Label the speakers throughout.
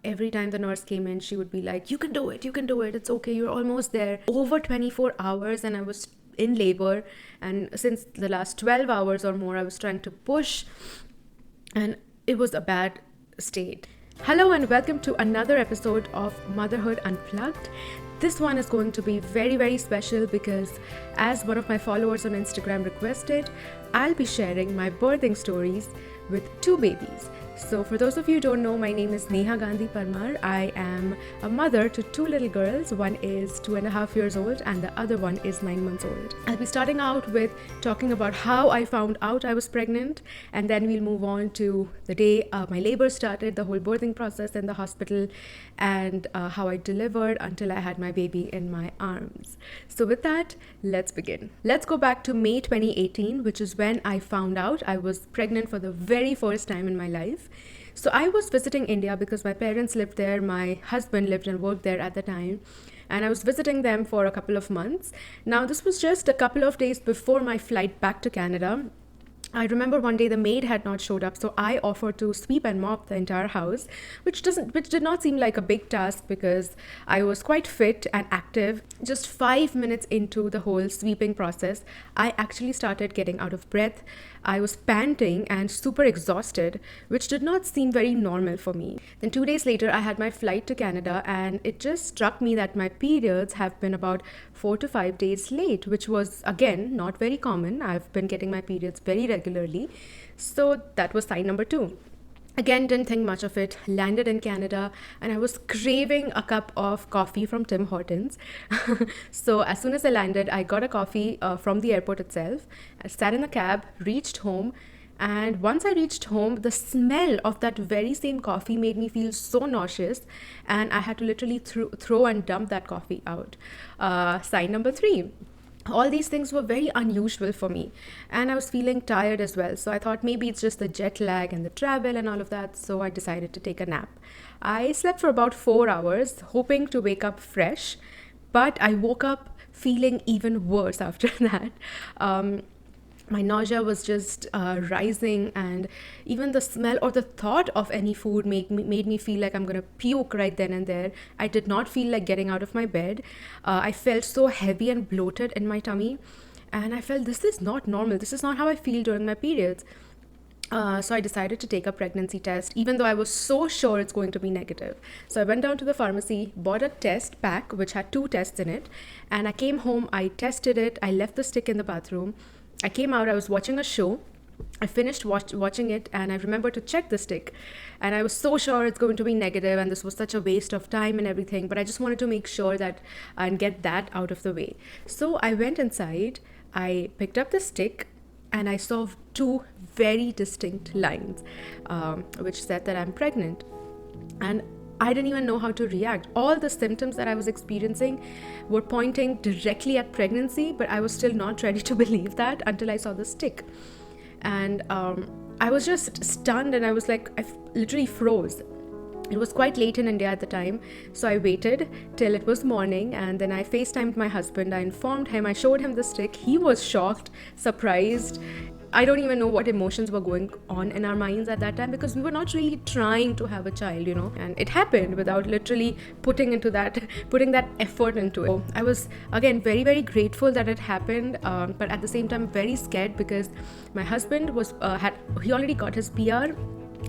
Speaker 1: Every time the nurse came in, she would be like, you can do it, it's okay, you're almost there. Over 24 hours, and I was in labor. And since the last 12 hours or more, I was trying to push, and it was a bad state. Hello, and welcome to another episode of Motherhood Unplugged. This one is going to be very, very special because, as one of my followers on Instagram requested, I'll be sharing my birthing stories with two babies. So for those of you who don't know, my name is Neha Gandhi Parmar. I am a mother to two little girls. One is 2.5 years old and the other one is 9 months old. I'll be starting out with talking about how I found out I was pregnant, and then we'll move on to the day my labor started, the whole birthing process in the hospital, and how I delivered until I had my baby in my arms. So with that, let's begin. Let's go back to May 2018, which is when I found out I was pregnant for the very first time in my life. So I was visiting India because my parents lived there, my husband lived and worked there at the time, and I was visiting them for a couple of months. Now, this was just a couple of days before my flight back to Canada. I remember one day the maid had not showed up, so I offered to sweep and mop the entire house, which did not seem like a big task because I was quite fit and active. Just 5 minutes into the whole sweeping process, I actually started getting out of breath. I was panting and super exhausted, which did not seem very normal for me. Then 2 days later, I had my flight to Canada, and it just struck me that my periods have been about 4 to 5 days late, which was, again, not very common. I've been getting my periods very regularly. So that was sign number 2. Again, didn't think much of it, landed in Canada, and I was craving a cup of coffee from Tim Hortons. So as soon as I landed, I got a coffee from the airport itself. I sat in the cab, reached home, and once I reached home, the smell of that very same coffee made me feel so nauseous, and I had to literally throw and dump that coffee out. Sign number 3. All these things were very unusual for me, and I was feeling tired as well. So I thought maybe it's just the jet lag and the travel and all of that. So I decided to take a nap. I slept for about 4 hours, hoping to wake up fresh, but I woke up feeling even worse after that. My nausea was just rising, and even the smell or the thought of any food made me feel like I'm going to puke right then and there. I did not feel like getting out of my bed. I felt so heavy and bloated in my tummy, and I felt this is not normal. This is not how I feel during my periods. So I decided to take a pregnancy test, even though I was so sure it's going to be negative. So I went down to the pharmacy, bought a test pack, which had 2 tests in it, and I came home, I tested it, I left the stick in the bathroom. I came out, I was watching a show. I finished watching it, and I remembered to check the stick. And I was so sure it's going to be negative, and this was such a waste of time and everything. But I just wanted to make sure that and get that out of the way. So I went inside, I picked up the stick, and I saw 2 very distinct lines, which said that I'm pregnant. And I didn't even know how to react. All the symptoms that I was experiencing were pointing directly at pregnancy, but I was still not ready to believe that until I saw the stick. And I was just stunned, and I was like, I literally froze. It was quite late in India at the time, so I waited till it was morning, and then I FaceTimed my husband. I informed him, I showed him the stick. He was shocked, surprised. I don't even know what emotions were going on in our minds at that time, because we were not really trying to have a child, and it happened without literally putting that effort into it. So I was, again, very, very grateful that it happened, but at the same time very scared, because my husband was he already got his PR,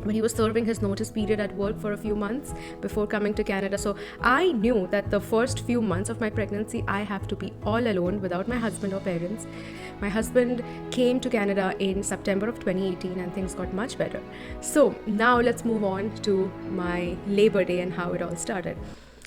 Speaker 1: but he was serving his notice period at work for a few months before coming to Canada. So I knew that the first few months of my pregnancy, I have to be all alone without my husband or parents. My husband came to Canada in September of 2018, and things got much better. So now let's move on to my Labor Day and how it all started.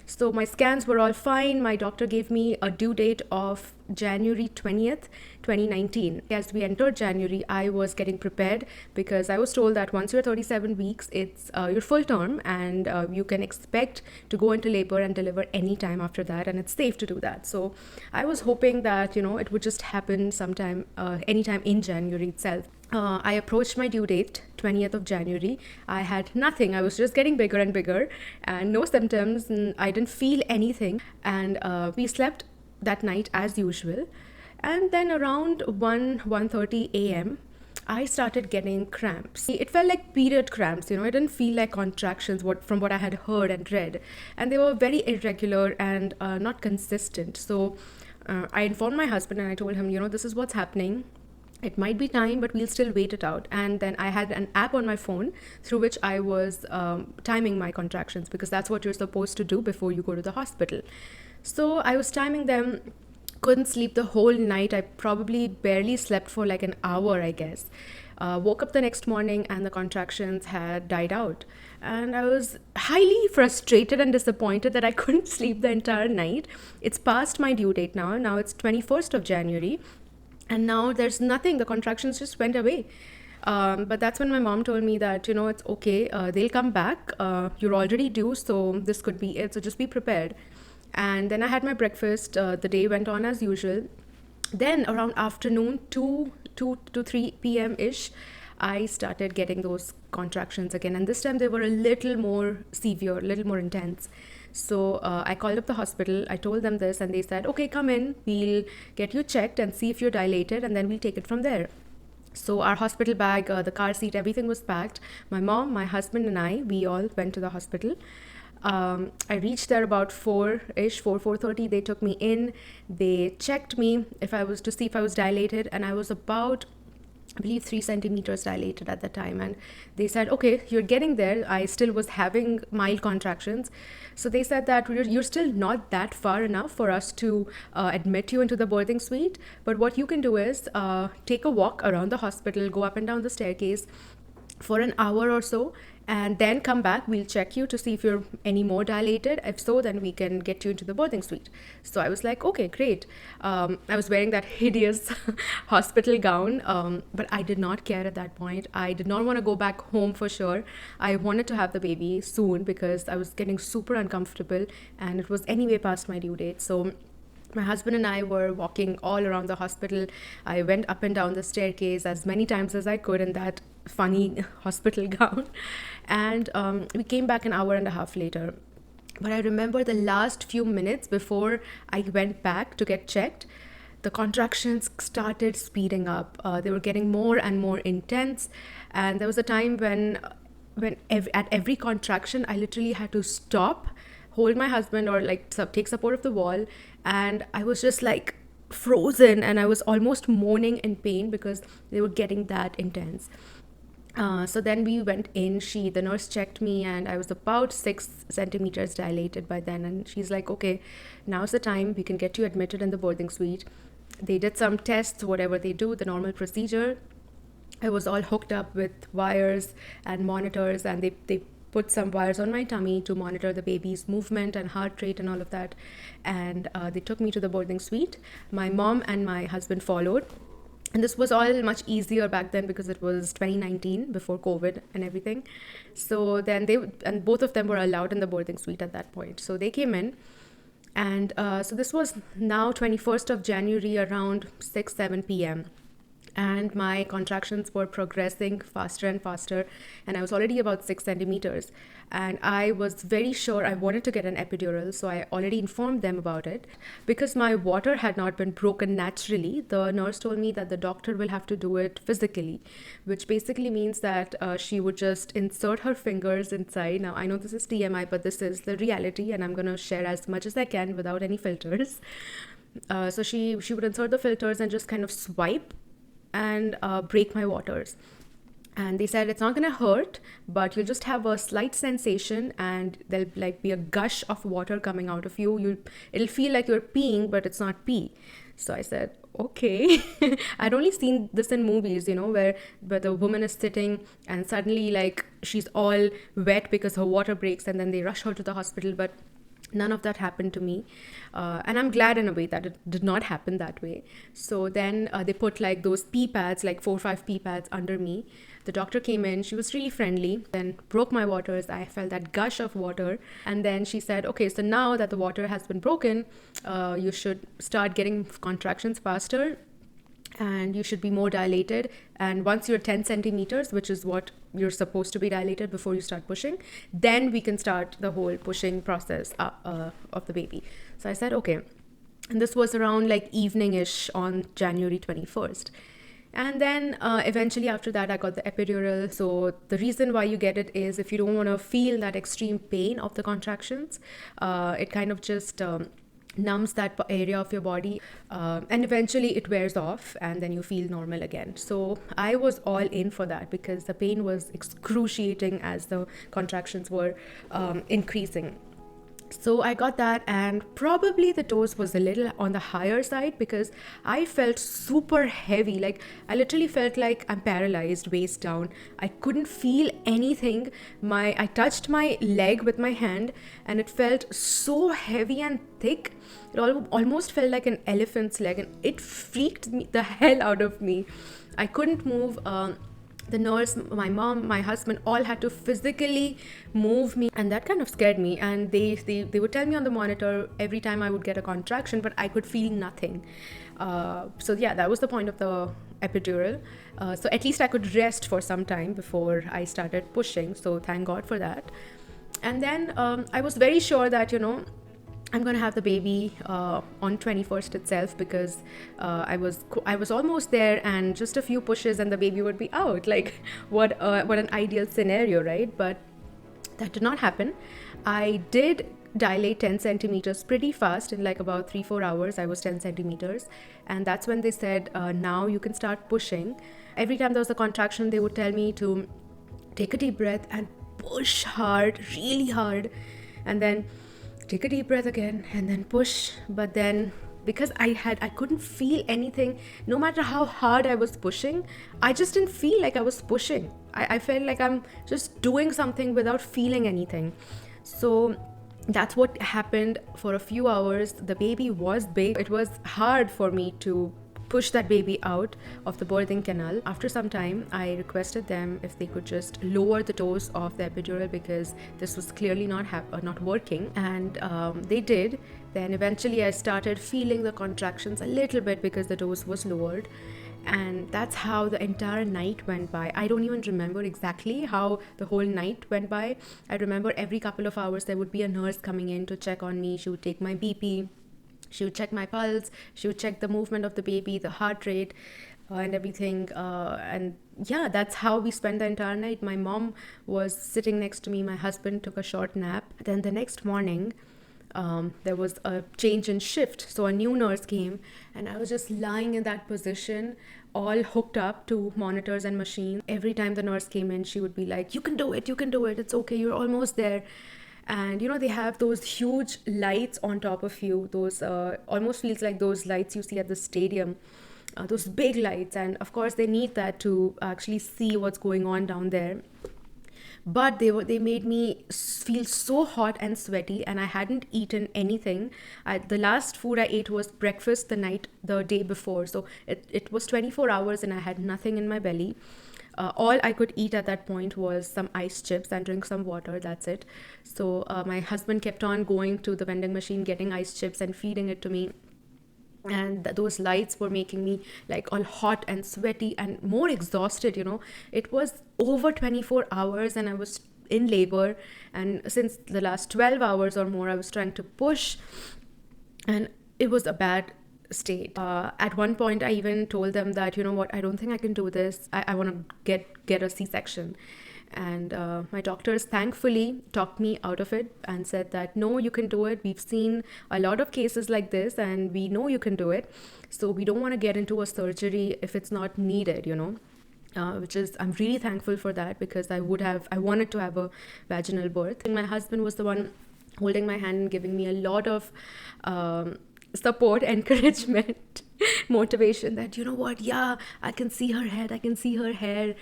Speaker 1: So my scans were all fine. My doctor gave me a due date of January 20th, 2019. As we entered January, I was getting prepared because I was told that once you're 37 weeks, it's your full term, and you can expect to go into labor and deliver anytime after that, and it's safe to do that. So I was hoping that, it would just happen sometime, anytime in January itself. I approached my due date, 20th of January. I had nothing. I was just getting bigger and bigger, and no symptoms. And I didn't feel anything. And we slept that night as usual. And then around 1:30 a.m., I started getting cramps. It felt like period cramps, you know, it didn't feel like contractions from what I had heard and read. And they were very irregular and not consistent. So I informed my husband and I told him, you know, this is what's happening. It might be time, but we'll still wait it out. And then I had an app on my phone through which I was timing my contractions, because that's what you're supposed to do before you go to the hospital. So I was timing them, couldn't sleep the whole night. I probably barely slept for like an hour, I guess. Woke up the next morning and the contractions had died out. And I was highly frustrated and disappointed that I couldn't sleep the entire night. It's past my due date now. Now it's 21st of January. And now there's nothing. The contractions just went away. But that's when my mom told me that, you know, it's okay. They'll come back. You're already due, so this could be it. So just be prepared. And then I had my breakfast. The day went on as usual. Then around afternoon, 2 to 3 p.m. ish, I started getting those contractions again. And this time they were a little more severe, a little more intense. So I called up the hospital. I told them this and they said, okay, come in. We'll get you checked and see if you're dilated, and then we'll take it from there. So our hospital bag, the car seat, everything was packed. My mom, my husband and I, we all went to the hospital. I reached there about 4-ish, 4:30. They took me in. They checked me if I was to see if I was dilated, and I was about, I believe, 3 centimeters dilated at the time. And they said, okay, you're getting there. I still was having mild contractions. So they said that you're still not that far enough for us to admit you into the birthing suite. But what you can do is take a walk around the hospital, go up and down the staircase for an hour or so, and then come back. We'll check you to see if you're any more dilated. If so, then we can get you into the birthing suite. So I was like, okay, great. I was wearing that hideous hospital gown, but I did not care at that point. I did not want to go back home for sure. I wanted to have the baby soon because I was getting super uncomfortable and it was anyway past my due date. So my husband and I were walking all around the hospital. I went up and down the staircase as many times as I could in that funny hospital gown. And we came back an hour and a half later. But I remember the last few minutes before I went back to get checked, the contractions started speeding up. They were getting more and more intense. And there was a time when at every contraction, I literally had to stop, hold my husband, or like take support of the wall, and I was just like frozen, and I was almost moaning in pain because they were getting that intense. So then we went in. The nurse checked me, and I was about 6 centimeters dilated by then. And she's like, "Okay, now's the time. We can get you admitted in the birthing suite." They did some tests, whatever they do, the normal procedure. I was all hooked up with wires and monitors, and they put some wires on my tummy to monitor the baby's movement and heart rate and all of that. And they took me to the boarding suite. My mom and my husband followed. And this was all much easier back then because it was 2019, before COVID and everything. So then and both of them were allowed in the boarding suite at that point. So they came in. And so this was now 21st of January around 7 p.m. And my contractions were progressing faster and faster. And I was already about 6 centimeters. And I was very sure I wanted to get an epidural. So I already informed them about it. Because my water had not been broken naturally, the nurse told me that the doctor will have to do it physically, which basically means that she would just insert her fingers inside. Now, I know this is TMI, but this is the reality. And I'm going to share as much as I can without any filters. So she would insert the filters and just kind of swipe and break my waters. And they said it's not gonna hurt, but you'll just have a slight sensation and there'll like be a gush of water coming out of you. It'll feel like you're peeing, but it's not pee. So I said, okay. I'd only seen this in movies, where the woman is sitting and suddenly like she's all wet because her water breaks and then they rush her to the hospital. But none of that happened to me. And I'm glad in a way that it did not happen that way. So then they put like those pee pads, like 4 or 5 pee pads under me. The doctor came in. She was really friendly. Then broke my waters. I felt that gush of water. And then she said, okay, so now that the water has been broken, you should start getting contractions faster. And you should be more dilated. And once you're 10 centimeters, which is what you're supposed to be dilated before you start pushing, then we can start the whole pushing process of the baby. So I said, okay. And this was around like evening-ish on January 21st. And then eventually after that, I got the epidural. So the reason why you get it is if you don't want to feel that extreme pain of the contractions. It kind of just numbs that area of your body, and eventually it wears off and then you feel normal again. So I was all in for that because the pain was excruciating as the contractions were increasing. So I got that, and probably the dose was a little on the higher side because I felt super heavy. Like I literally felt like I'm paralyzed, waist down. I couldn't feel anything. I touched my leg with my hand, and it felt so heavy and thick. It almost felt like an elephant's leg, and it freaked the hell out of me. I couldn't move. The nurse, my mom, my husband all had to physically move me, and that kind of scared me. And they would tell me on the monitor every time I would get a contraction, but I could feel nothing. So yeah, that was the point of the epidural. So at least I could rest for some time before I started pushing, so thank God for that. And then I was very sure that I'm gonna have the baby on 21st itself, because I was almost there, and just a few pushes and the baby would be out. Like what an ideal scenario, right? But that did not happen. I did dilate 10 centimeters pretty fast. In like about 3-4 hours I was 10 centimeters, and that's when they said, now you can start pushing. Every time there was a contraction, they would tell me to take a deep breath and push hard, really hard, and then take a deep breath again and then push. But then because I couldn't feel anything, no matter how hard I was pushing, I just didn't feel like I was pushing. I felt like I'm just doing something without feeling anything. So that's what happened for a few hours. The baby was big. It was hard for me to push that baby out of the birthing canal. After some time, I requested them if they could just lower the dose of the epidural because this was clearly not working, and they did. Then eventually I started feeling the contractions a little bit because the dose was lowered, and that's how the entire night went by. I don't even remember exactly how the whole night went by. I remember every couple of hours there would be a nurse coming in to check on me. She would take my BP, she would check my pulse, she would check the movement of the baby, the heart rate, and everything. And yeah, that's how we spent the entire night. My mom was sitting next to me, my husband took a short nap. Then the next morning, there was a change in shift, so a new nurse came, and I was just lying in that position, all hooked up to monitors and machines. Every time the nurse came in, she would be like, you can do it, it's okay, you're almost there. And they have those huge lights on top of you, those almost feels like those lights you see at the stadium, those big lights. And of course they need that to actually see what's going on down there. But they made me feel so hot and sweaty, and I hadn't eaten anything. The last food I ate was breakfast the day before, so it was 24 hours and I had nothing in my belly. All I could eat at that point was some ice chips and drink some water. That's it. So my husband kept on going to the vending machine, getting ice chips and feeding it to me. And those lights were making me like all hot and sweaty and more exhausted. It was over 24 hours and I was in labor. And since the last 12 hours or more, I was trying to push, and it was a bad state. At one point I even told them that, what, I don't think I can do this. I want to get a C-section. And my doctors thankfully talked me out of it and said that no, you can do it. We've seen a lot of cases like this and we know you can do it, so we don't want to get into a surgery if it's not needed, which is, I'm really thankful for that, because I wanted to have a vaginal birth. And my husband was the one holding my hand and giving me a lot of support, encouragement, motivation, that what, yeah, I can see her head, I can see her hair,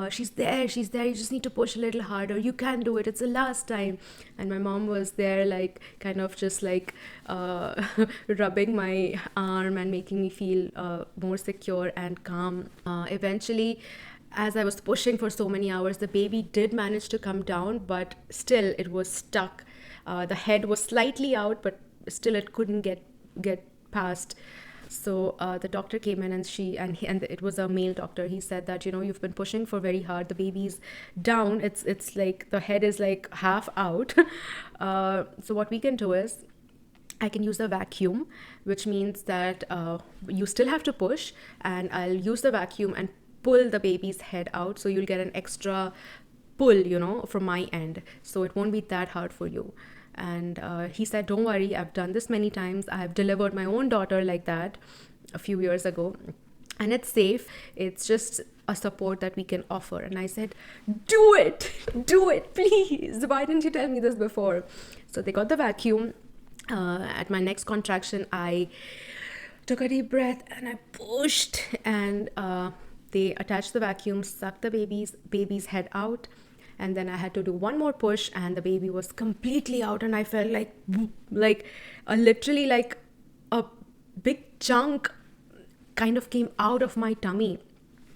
Speaker 1: she's there, you just need to push a little harder, you can do it, it's the last time. And my mom was there, like kind of just like rubbing my arm and making me feel more secure and calm. Eventually, as I was pushing for so many hours, the baby did manage to come down, but still it was stuck. The head was slightly out, but still it couldn't get past. So the doctor came in, and it was a male doctor. He said that, you've been pushing for very hard, the baby's down, it's like the head is like half out. So what we can do is, I can use a vacuum, which means that you still have to push, and I'll use the vacuum and pull the baby's head out, so you'll get an extra pull, from my end, so it won't be that hard for you. And he said, don't worry, I've done this many times. I've delivered my own daughter like that a few years ago, and it's safe. It's just a support that we can offer. And I said, do it, please. Why didn't you tell me this before? So they got the vacuum. At my next contraction, I took a deep breath and I pushed, and they attached the vacuum, sucked the baby's head out, and then I had to do one more push, and the baby was completely out, and I felt like literally like a big chunk kind of came out of my tummy.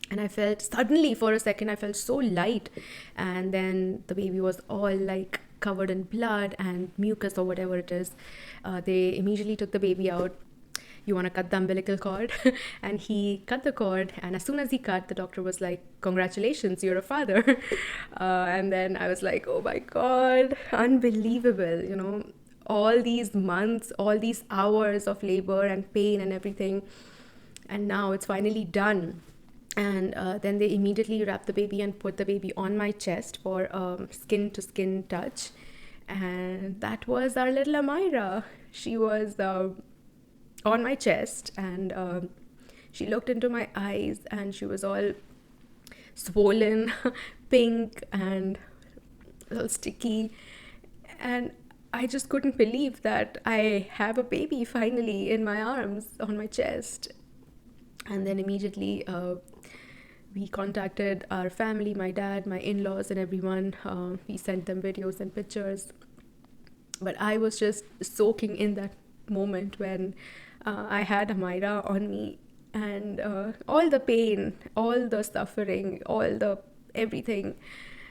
Speaker 1: And I felt suddenly, for a second, I felt so light. And then the baby was all like covered in blood and mucus or whatever it is. They immediately took the baby out. You want to cut the umbilical cord? And he cut the cord. And as soon as he cut, the doctor was like, congratulations, you're a father. And then I was like, oh my God, unbelievable. All these months, all these hours of labor and pain and everything. And now it's finally done. And then they immediately wrapped the baby and put the baby on my chest for a skin-to-skin touch. And that was our little Amira. She was on my chest, and she looked into my eyes, and she was all swollen, pink, and a little sticky. And I just couldn't believe that I have a baby finally in my arms, on my chest. And then immediately we contacted our family, my dad, my in-laws, and everyone. We sent them videos and pictures. But I was just soaking in that moment when I had Amira on me, and all the pain, all the suffering, all the everything.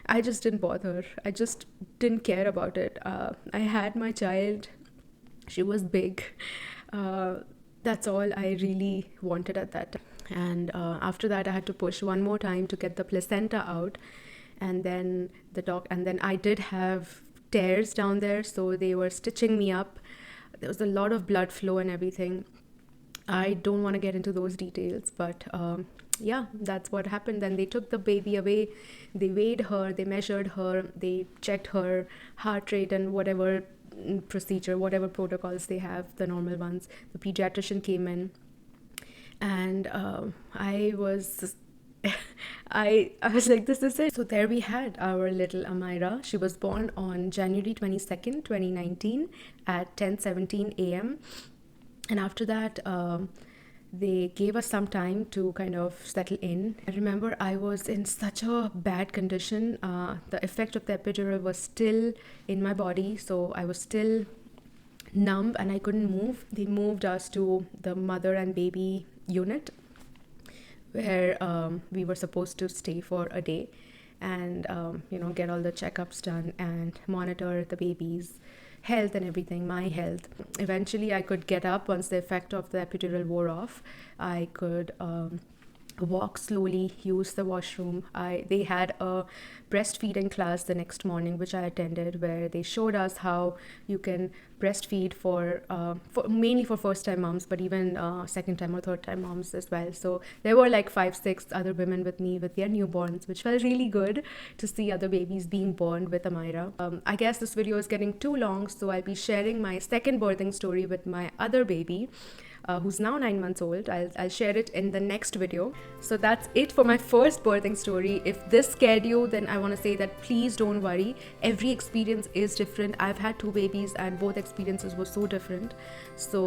Speaker 1: I just didn't bother. I just didn't care about it. I had my child. She was big. That's all I really wanted at that time. And after that, I had to push one more time to get the placenta out. And then I did have tears down there, so they were stitching me up. There was a lot of blood flow and everything. I don't want to get into those details, but yeah, that's what happened. Then they took the baby away. They weighed her, they measured her, they checked her heart rate and whatever procedure, whatever protocols they have, the normal ones. The pediatrician came in, and I was like, this is it. So there we had our little Amira. She was born on January 22nd, 2019 at 10:17 a.m. And after that, they gave us some time to kind of settle in. I remember I was in such a bad condition. The effect of the epidural was still in my body, so I was still numb and I couldn't move. They moved us to the mother and baby unit, where we were supposed to stay for a day and get all the checkups done and monitor the baby's health and everything, my health. Eventually I could get up once the effect of the epidural wore off. I could walk slowly, use the washroom. They had a breastfeeding class the next morning, which I attended, where they showed us how you can breastfeed for mainly for first-time moms, but even second-time or third-time moms as well. So there were like 5-6 other women with me with their newborns, which felt really good to see other babies being born with Amira. I guess this video is getting too long, so I'll be sharing my second birthing story with my other baby, who's now 9 months old. I'll share it in the next video. So that's it for my first birthing story. If this scared you, then I want to say that please don't worry. Every experience is different. I've had 2 babies and both experiences were so different. So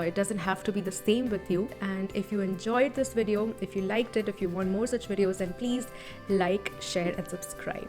Speaker 1: it doesn't have to be the same with you. And if you enjoyed this video, if you liked it, if you want more such videos, then please like, share and subscribe.